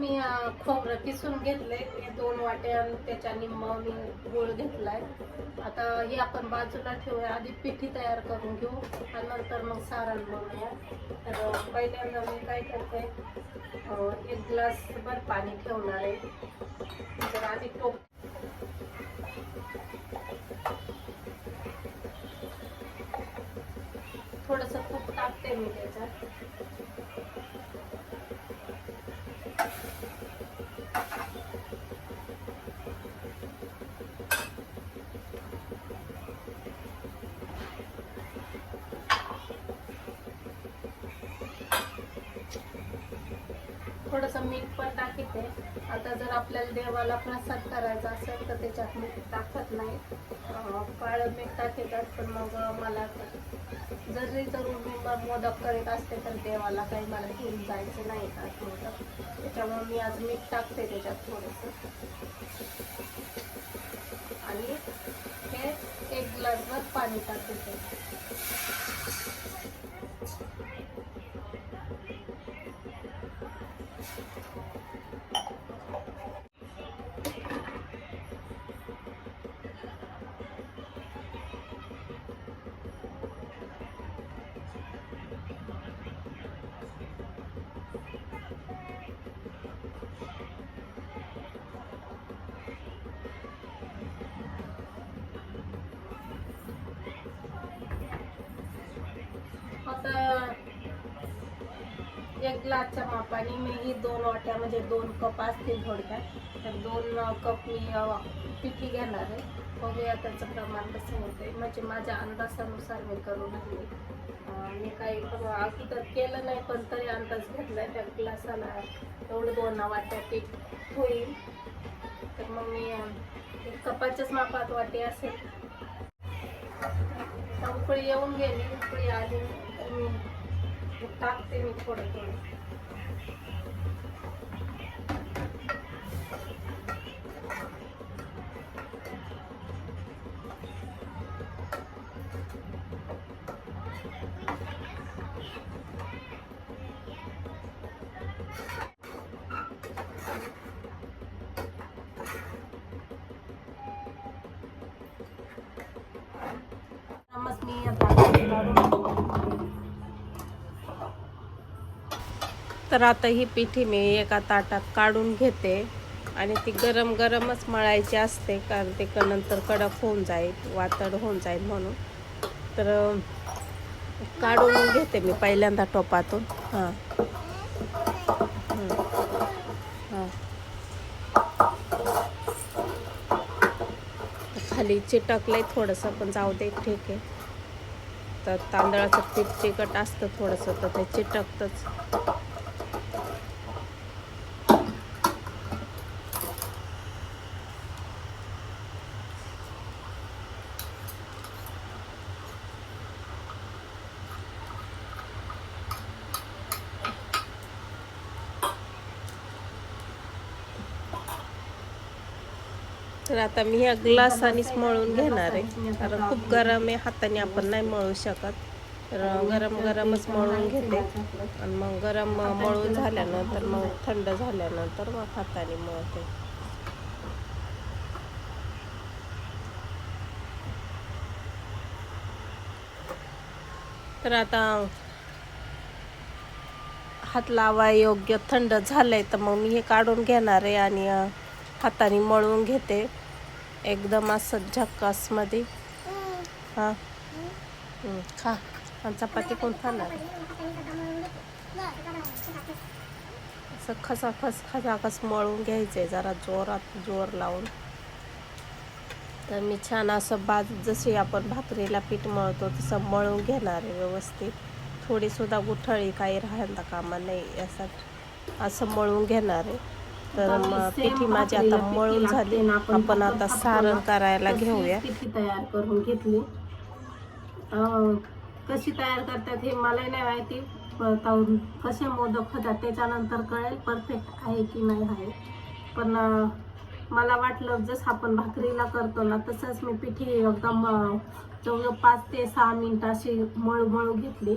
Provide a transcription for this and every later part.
मी खोबरं किसून घेतलंय, हे 2 वाट्या आणि त्याच्या निम्मा मी गूळ घेतलाय. आता हे आपण बाजूला ठेवूया, आधी पिठी तयार करून घेऊ आणि नंतर मग सारण बनवूया. तर पहिल्यांदा मी काय करते, 1 ग्लासभर पाणी ठेवणार आहे. तर आधी थोडंसं तूप टाकते मी त्याच्यात. थोडंसं मीठ पण टाकते. आता जर आपल्याला देवाला प्रसाद करायचा असेल तर त्याच्यात मीठ टाकत नाही, काळं मीठ टाकतात. पण मग मला जरी मी मोदक करीत असते तर देवाला काही मला घेऊन जायचं नाही का मोदक, त्याच्यामुळे मी आज मीठ टाकते त्याच्यात थोडंसं. आणि हे 1 ग्लासभर पाणी टाकते. आता 1 ग्लासच्या मापाने मी ही 2 वाट्या म्हणजे 2 कप असतील थोडक्यात, तर 2 कप मी पिठी घेणार आहे. बघूया त्याचं प्रमाण कसं होते, म्हणजे माझ्या अंदाजानुसार मी करून घेतली. मी काही अगोदर केलं नाही, पण तरी अंदाज घेतलाय त्या ग्लासाला एवढं 2 वाट्या पीठ होईल. तर मग मी कपाच्याच मापात वाटी असेल. उकळी येऊन गेली, उकळी आली टाकते मी थोडं थोडं. तर आता ही पिठी मी एका ताटात काढून घेते आणि ती गरम गरमच मळायची असते, कारण ते नंतर कडक होऊन जाईल, वातड होऊन जाईल म्हणून. तर काढून घेते मी पहिल्यांदा टोपातून. हां हां खाली चिटकलंय थोडंसं, पण जाऊ दे, ठीक आहे. तर तांदळाचं पीठ चिकट असतं थोडंसं, तर ते चिटकतंच. तर आता मी ह्या ग्लासानेच मळून घेणार आहे, कारण खूप गरम आहे, हाताने आपण नाही मळू शकत. तर गरम गरमच मळून घेते आणि मग गरम मळून झाल्यानंतर मग थंड झाल्यानंतर मग हाताने मळते. तर आता हात लावा योग्य थंड झालंय, तर मग मी हे काढून घेणार आहे आणि हाताने मळून घेते एकदम असं झक्कासमध्ये. हां खा, आणि चपाती कोण खाणार? असं खसाखस मळून घ्यायचंय, जरा जोर लावून. तर मी छान असं जशी आपण भाकरीला पीठ मळतो तसं मळून घेणार आहे व्यवस्थित. थोडीसुद्धा गुठळी काही राहायला कामा नाही, यासाठी असं मळून घेणार आहे. तर मग पिठी माझी आता मळून झाली. आपण आता सारण करायला घेऊया. पिठी तयार करून घेतली. कशी तयार करतात हे मला नाही माहिती, कसे मोदक होतात त्याच्यानंतर कळेल परफेक्ट आहे की नाही आहे. पण मला वाटलं जसं आपण भाकरीला करतो ना तसंच मी पिठी एकदम जवळ 5 ते 6 मिनिटं अशी मळू घेतली.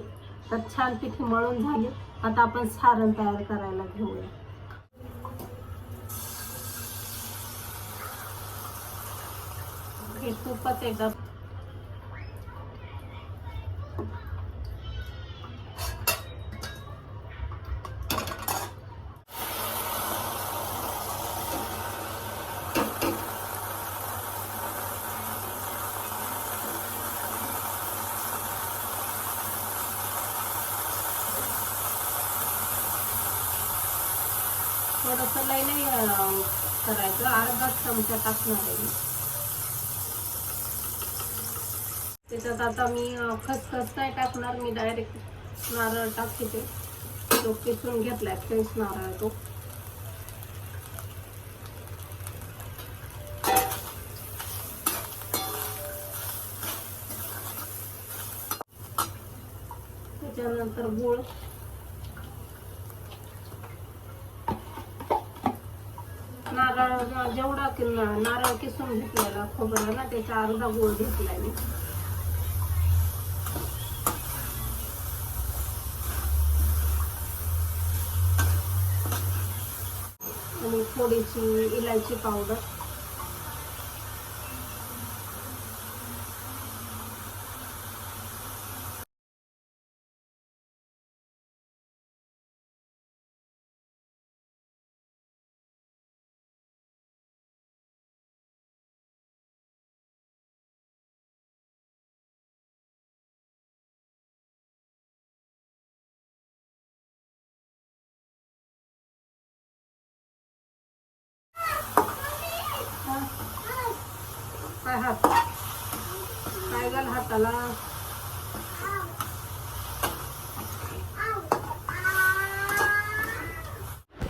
तर छान पिठी मळून झाली. आता आपण सारण तयार करायला घेऊया. हे खूपच एकदम थोडंसं लई नाही करायचं, अर्धाच चमचा टाकणार आहे मी त्याच्यात. आता मी खसखस नाही टाकणार, मी डायरेक्ट नारळ टाकते. तो किसून घेतलाय फ्रेश नारळ तो. त्याच्यानंतर गूळ, नारळ जेवढा नारळ किसून घेतलेला खोबरं ना त्याचा अर्धा गूळ घेतलाय मी. आणि थोडीशी इलायची पावडर, काय हात काय घाल हाताला.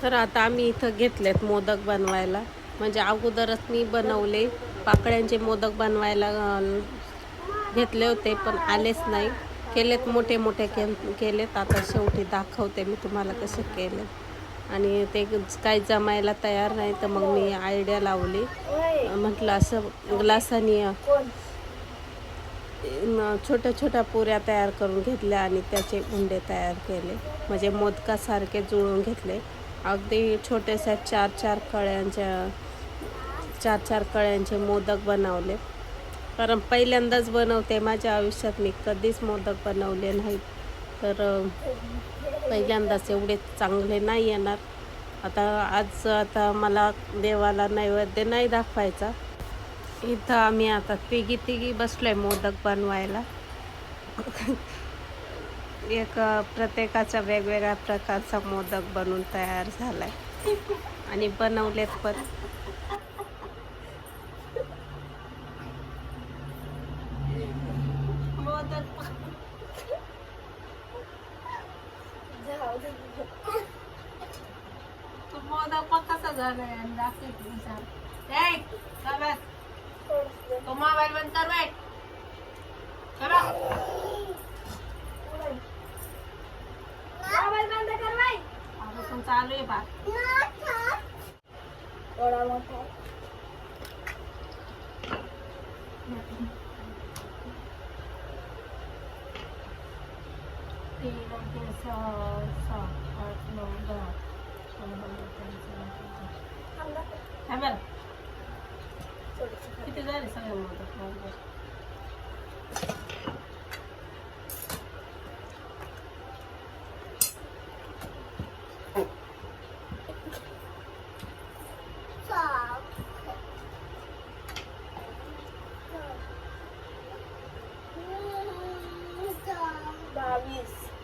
तर आता आम्ही इथं घेतलेत मोदक बनवायला. म्हणजे अगोदरच मी बनवले पाकळ्यांचे मोदक बनवायला घेतले होते, पण आलेच नाही. केलेत मोठे मोठे केलेत. आता शेवटी दाखवते मी तुम्हाला कसे केले. आणि ते काही जमायला तयार नाही, तर मग मी आयडिया लावली. म्हटलं असं ग्लासाने छोट्या छोट्या पुऱ्या तयार करून घेतल्या आणि त्याचे उंडे तयार केले. म्हणजे मोदकासारखे जुळून घेतले. अगदी छोट्याशा चार चार कळ्यांचे मोदक बनवले. कारण पहिल्यांदाच बनवते. माझ्या आयुष्यात मी कधीच मोदक बनवले नाहीत, तर पहिल्यांदाच एवढे चांगले नाही येणार. आता मला देवाला नैवेद्य नाही दाखवायचा. इथं आम्ही आता तिघी बसलोय मोदक बनवायला. प्रत्येकाचा वेगवेगळ्या प्रकारचा मोदक बनवून तयार झालाय आणि बनवलेत पण. मोदक पण कसा झालाय आणि दाखवते विचार. तो मोबाईल बंद कर बाई. मोबाईल बंद कर बाई. आता चालू आहे बा. थोडा मोठा किती झाले सगळे मोदक.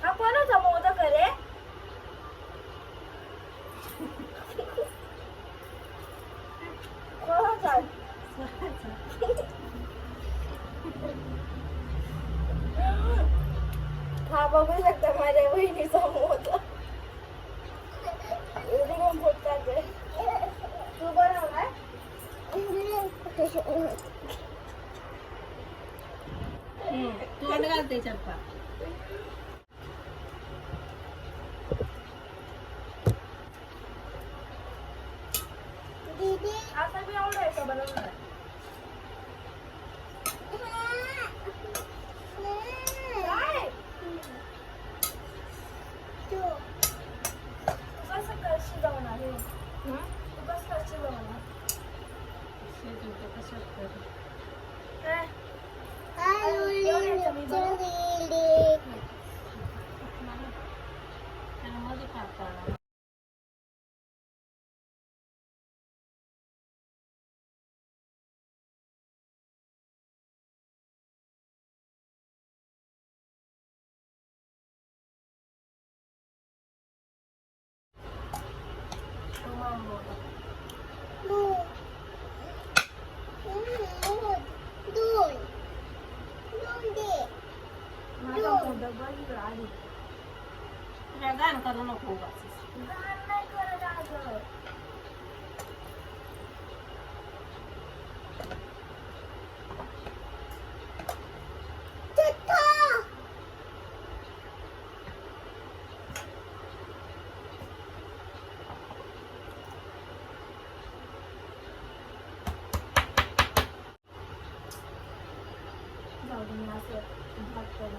हा कोणाचा मोदक रे? हा बघू शकता माझ्या बहिणीचा मोदक. तू बनवलाय? तू घाल त्याच्यात पा. आता मी आवडायचा बनवणार. तू कसं करशील जाऊणार हे? तू कसं करशील जाऊणार? कसं कर गाण करू नको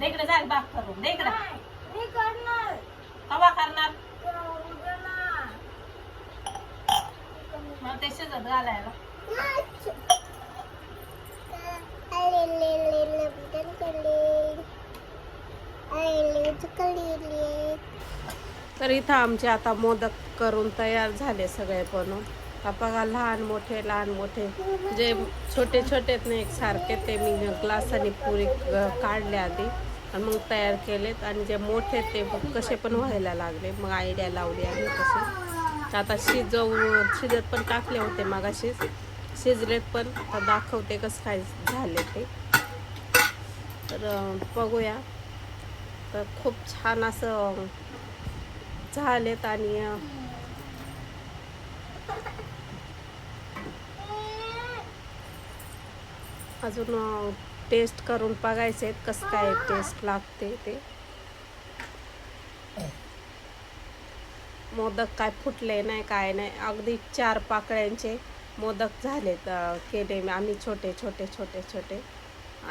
इकडे जा बाग करून दे इकडे कवा करणार मग ते शिजत घालायला तर इथं आमचे आता मोदक करून तयार झाले सगळे बनवून. बघा लहान मोठे जे छोटे छोटेत नाही एक सारखे ते मी ग्लासाने पुरी काढले आधी आणि मग तयार केलेत. आणि जे मोठे ते कसे पण व्हायला लागले. मग आयडिया लावली आहे तसे. आता शिजत पण टाकले होते मगाशीच शिजलेत पण. आता दाखवते कसं काय झाले ते. तर बघूया. तर खूप छान असं झालेत. आणि अजून टेस्ट करून बघायचे कसं काय टेस्ट लागते ते. मोदक काय फुटले नाही काय नाही. अगदी 4 पाकळ्यांचे मोदक झालेत केले आम्ही छोटे छोटे.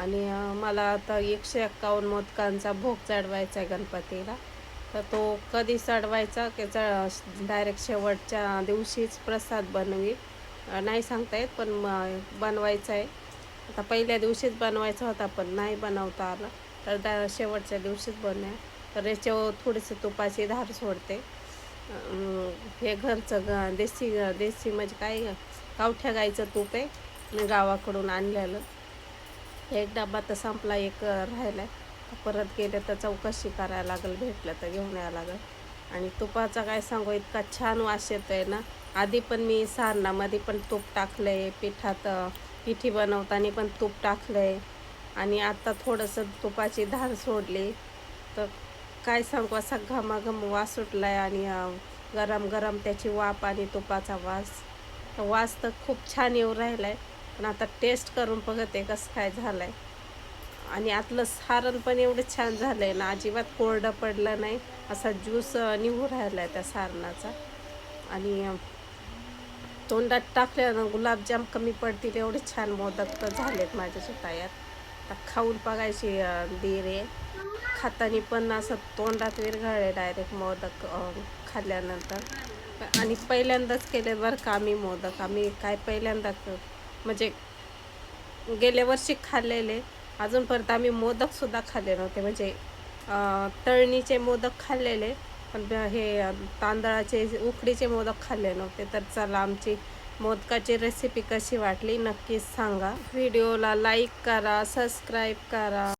आणि मला आता 151 मोदकांचा भोग चढवायचा आहे गणपतीला. तर तो कधी चढवायचा की डायरेक्ट शेवटच्या दिवशीच प्रसाद बनवी नाही सांगता येत. पण बनवायचा आहे. आता पहिल्या दिवशीच बनवायचा होता पण नाही बनवता आला. तर शेवटच्या दिवशीच बनवूया. तर याच्यावर थोडीशी तुपाची धार सोडते. हे घरचं देशी म्हणजे काय गावठ्या गाईचं तूप आहे. मी गावाकडून आणलेलं. एक डबा तर संपला. एक राहिला आहे. परत गेले तर चौकशी करायला लागेल. भेटलं तर घेऊन यावं लागेल. आणि तुपाचा काय सांगू इतका छान वास येतो आहे ना. आधी पण मी सारणामध्ये पण तूप टाकलं आहे. पिठी बनवताना पण तूप टाकलं आहे. आणि आता थोडंसं तुपाची धार सोडली तर काय सांगू असा घमाघम वास सुटला आहे. आणि गरम गरम त्याची वाफ आणि तुपाचा वास तर खूप छान येऊ राहिला आहे. पण आता टेस्ट करून बघते कसं काय झालं आहे. आणि आतलं सारण पण एवढं छान झालं आहे ना. अजिबात कोरडं पडलं नाही. असा ज्यूस निघू राहिला आहे त्या सारणाचा. आणि तोंडात टाकल्यानं गुलाबजाम कमी पडतील एवढे छान मोदक तर झालेत माझ्याशी तयार. आता खाऊन बघायची देर आहे. खाताना पण असं तोंडात विरघळले डायरेक्ट मोदक खाल्ल्यानंतर. आणि पहिल्यांदाच केले बरं का आम्ही मोदक. आम्ही काय पहिल्यांदा म्हणजे गेल्या वर्षी खाल्लेले. अजूनपर्यंत आम्ही मोदकसुद्धा खाल्ले नव्हते. म्हणजे तळणीचे मोदक खाल्लेले पण हे तांदळाचे उकडीचे मोदक खाल्ले नव्हते. तर चला आमची मोदकाची रेसिपी कशी वाटली नक्कीच सांगा. व्हिडिओला लाईक करा, सबस्क्राईब करा.